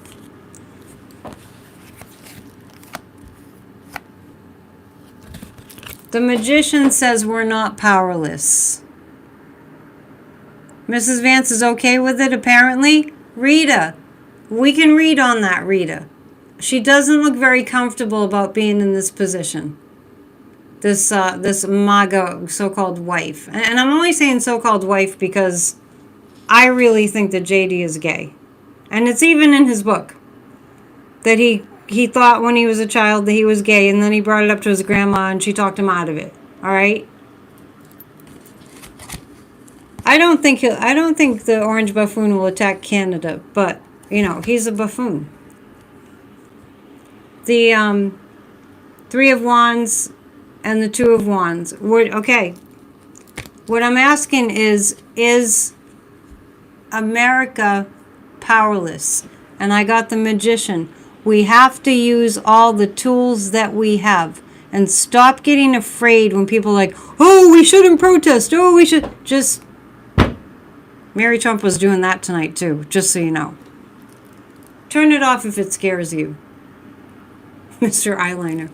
The magician says we're not powerless. Mrs. Vance is okay with it, apparently. Rita, we can read on that, Rita. She doesn't look very comfortable about being in this position. This MAGA so-called wife. And I'm only saying so-called wife because I really think that JD is gay. And it's even in his book that he thought when he was a child that he was gay, and then he brought it up to his grandma and she talked him out of it. All right? I don't think the orange buffoon will attack Canada, but you know, he's a buffoon. The Three of Wands and the Two of Wands. Okay. What I'm asking is America powerless? And I got the magician. We have to use all the tools that we have. And stop getting afraid when people are like, oh, we shouldn't protest. Oh, we should. Just, Mary Trump was doing that tonight too, just so you know. Turn it off if it scares you. Mr. Eyeliner.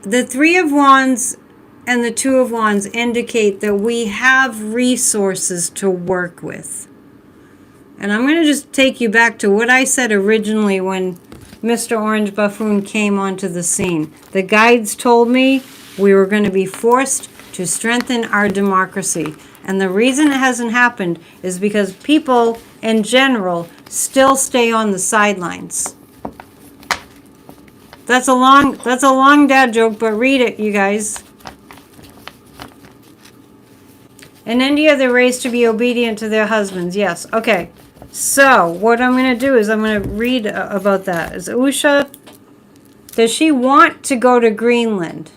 The Three of Wands and the Two of Wands indicate that we have resources to work with. And I'm going to just take you back to what I said originally when Mr. Orange Buffoon came onto the scene. The guides told me we were going to be forced to strengthen our democracy. And the reason it hasn't happened is because people in general still stay on the sidelines. That's a long dad joke, but read it, you guys. In India, they're raised to be obedient to their husbands. Yes. Okay. So, what I'm going to do is I'm going to read about that. Is Usha, does she want to go to Greenland?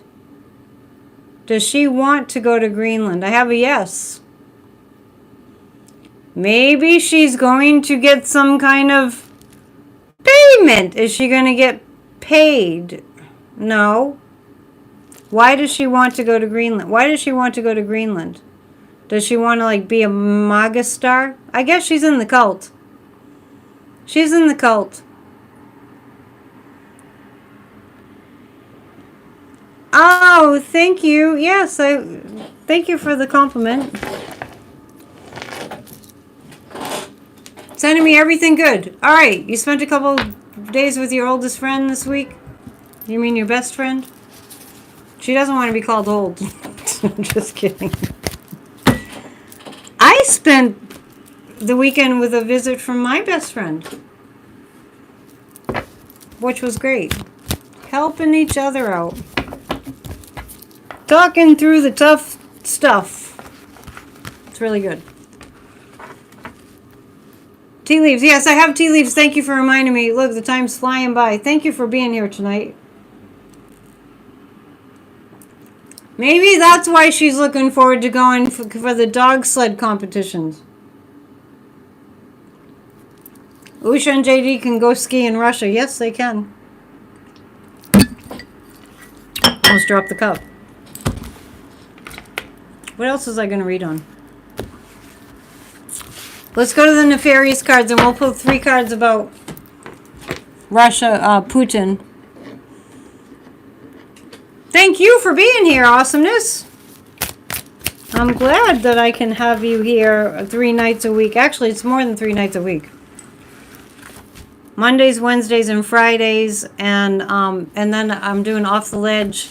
Does she want to go to Greenland? I have a yes. Maybe she's going to get some kind of payment. Is she going to get paid? No. Why does she want to go to Greenland? Why does she want to go to Greenland? Does she want to like be a MAGA star? I guess she's in the cult. She's in the cult. Oh, thank you. Yes, thank you for the compliment. Sending me everything good. All right, you spent a couple days with your oldest friend this week? You mean your best friend? She doesn't want to be called old. Just kidding. I spent the weekend with a visit from my best friend, which was great. Helping each other out. Talking through the tough stuff. It's really good. Tea leaves. Yes, I have tea leaves. Thank you for reminding me. Look, the time's flying by. Thank you for being here tonight. Maybe that's why she's looking forward to going for the dog sled competitions. Usha and JD can go ski in Russia. Yes, they can. Almost dropped the cup. What else was I going to read on? Let's go to the nefarious cards, and we'll pull 3 cards about Russia, Putin. Thank you for being here, awesomeness. I'm glad that I can have you here 3 nights a week. Actually, it's more than 3 nights a week. Mondays, Wednesdays, and Fridays, and then I'm doing Off the Ledge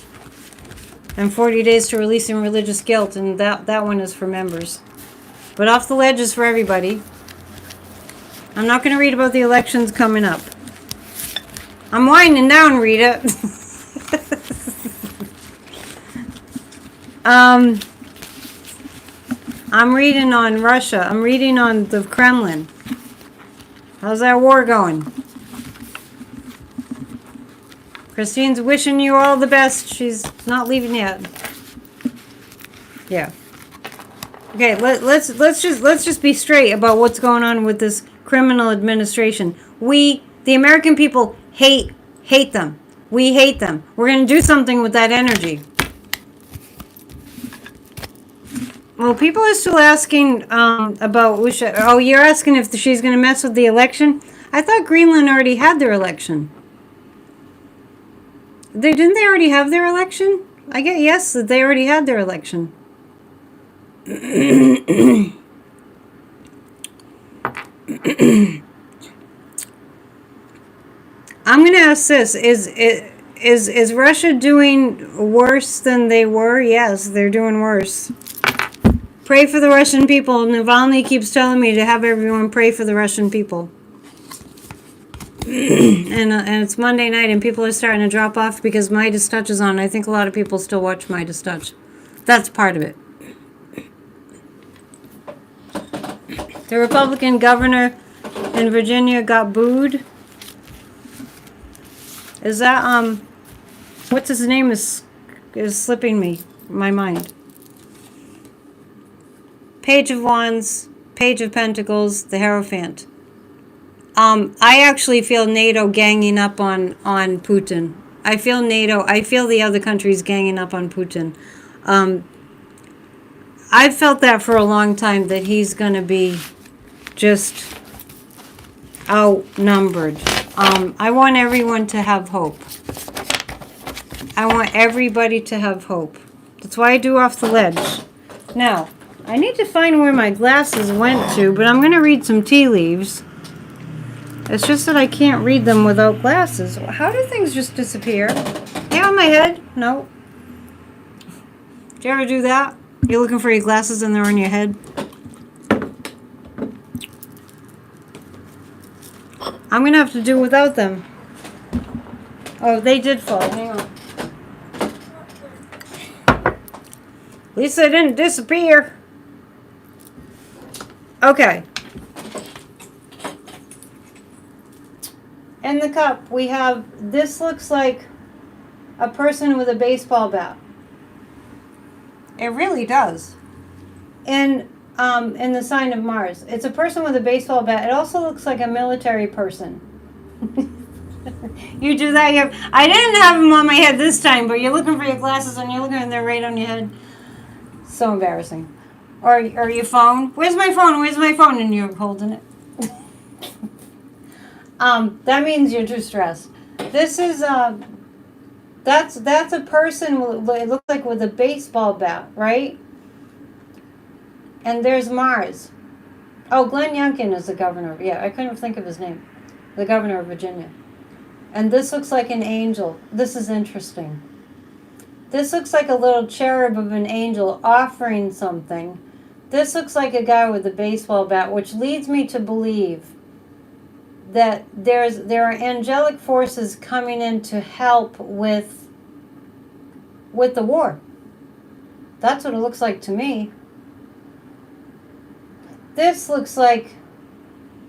and 40 Days to Releasing Religious Guilt, and that one is for members. But Off the Ledge is for everybody. I'm not going to read about the elections coming up. I'm winding down, Rita. I'm reading on Russia. I'm reading on the Kremlin. How's that war going? Christine's wishing you all the best. She's not leaving yet. Yeah. Okay, let's just be straight about what's going on with this criminal administration. The American people, hate them. We hate them. We're going to do something with that energy. Well, people are still asking about Usha. Oh, you're asking if she's going to mess with the election? I thought Greenland already had their election. Didn't they already have their election? I get yes, that they already had their election. I'm going to ask this. Is Russia doing worse than they were? Yes, they're doing worse. Pray for the Russian people. Navalny keeps telling me to have everyone pray for the Russian people. and it's Monday night and people are starting to drop off because Midas Touch is on. I think a lot of people still watch Midas Touch. That's part of it. The Republican governor in Virginia got booed. Is that, what's his name is slipping me. my mind. Page of Wands, Page of Pentacles, the Hierophant. I actually feel NATO ganging up on Putin. I feel NATO, I feel the other countries ganging up on Putin. I've felt that for a long time, that he's going to be just outnumbered. I want everyone to have hope. I want everybody to have hope. That's why I do Off the Ledge. Now, I need to find where my glasses went to, but I'm going to read some tea leaves. It's just that I can't read them without glasses. How do things just disappear? They on my head? No. Did you ever do that? You're looking for your glasses and they're on your head? I'm going to have to do without them. Oh, they did fall. Hang on. At least they didn't disappear. Okay. In the cup, we have, this looks like a person with a baseball bat. It really does. In the sign of Mars. It's a person with a baseball bat. It also looks like a military person. You do that. I didn't have them on my head this time, but you're looking for your glasses and you're looking and they're right on your head. So embarrassing. Or your phone. Where's my phone? Where's my phone? And you're holding it. That means you're too stressed. This is that's a person, it looks like, with a baseball bat, right? And there's Mars. Oh, Glenn Youngkin is the governor. Yeah, I couldn't think of his name. The governor of Virginia. And this looks like an angel. This is interesting. This looks like a little cherub of an angel offering something. This looks like a guy with a baseball bat, which leads me to believe that there are angelic forces coming in to help with the war. That's what it looks like to me. This looks like,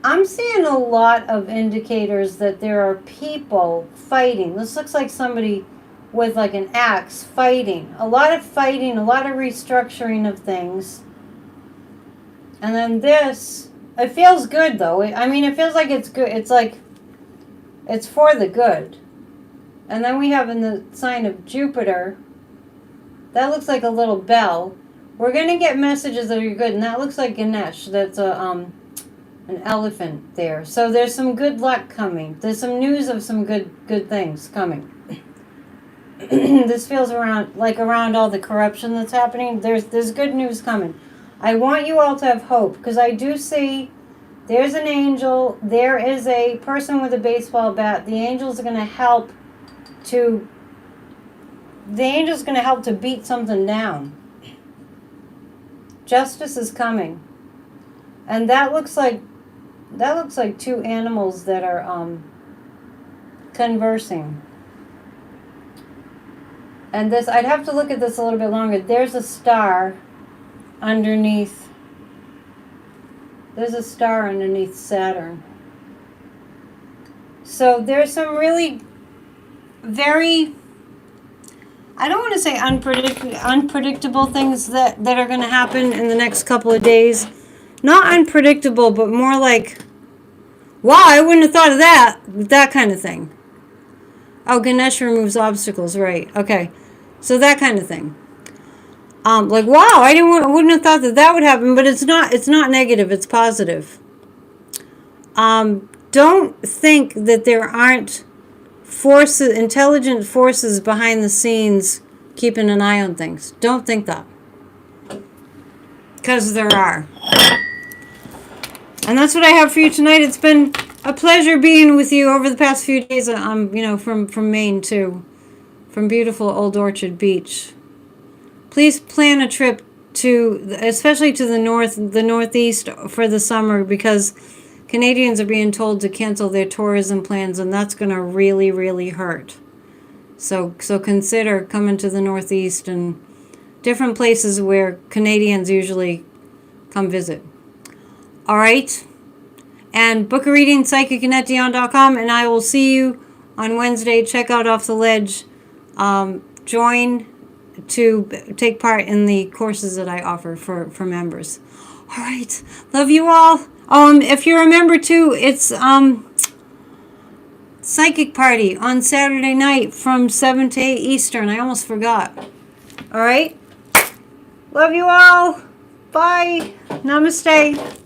I'm seeing a lot of indicators that there are people fighting. This looks like somebody with like an axe fighting. A lot of fighting, a lot of restructuring of things. And then this, it feels good though. I mean, it feels like it's good. It's like, it's for the good. And then we have in the sign of Jupiter, that looks like a little bell. We're going to get messages that are good. And that looks like Ganesh. That's an elephant there. So there's some good luck coming. There's some news of some good things coming. This feels around all the corruption that's happening. There's good news coming. I want you all to have hope, because I do see there's an angel, there is a person with a baseball bat. The angels are going to help to beat something down. Justice is coming. And that looks like two animals that are conversing. And this, I'd have to look at this a little bit longer. There's a star underneath. There's a star underneath Saturn. So there's some really very, I don't want to say unpredictable things that are going to happen in the next couple of days. Not unpredictable, but more like, wow, I wouldn't have thought of that. That kind of thing. Oh, Ganesh removes obstacles, right. Okay. So that kind of thing. Like, wow, I wouldn't have thought that would happen, but it's not negative, it's positive. Don't think that there aren't intelligent forces behind the scenes keeping an eye on things. Don't think that. Because there are. And that's what I have for you tonight. It's been a pleasure being with you over the past few days. From Maine too, from beautiful Old Orchard Beach. Please plan a trip especially to the northeast for the summer, because Canadians are being told to cancel their tourism plans, and that's going to really, really hurt. So consider coming to the northeast and different places where Canadians usually come visit. All right. And book a reading, psychic@dion.com, and I will see you on Wednesday. Check out Off the Ledge. Join to take part in the courses that I offer for members. All right. Love you all. If you're a member too, it's psychic party on Saturday night from 7 to 8 Eastern. I almost forgot. All right. Love you all. Bye. Namaste.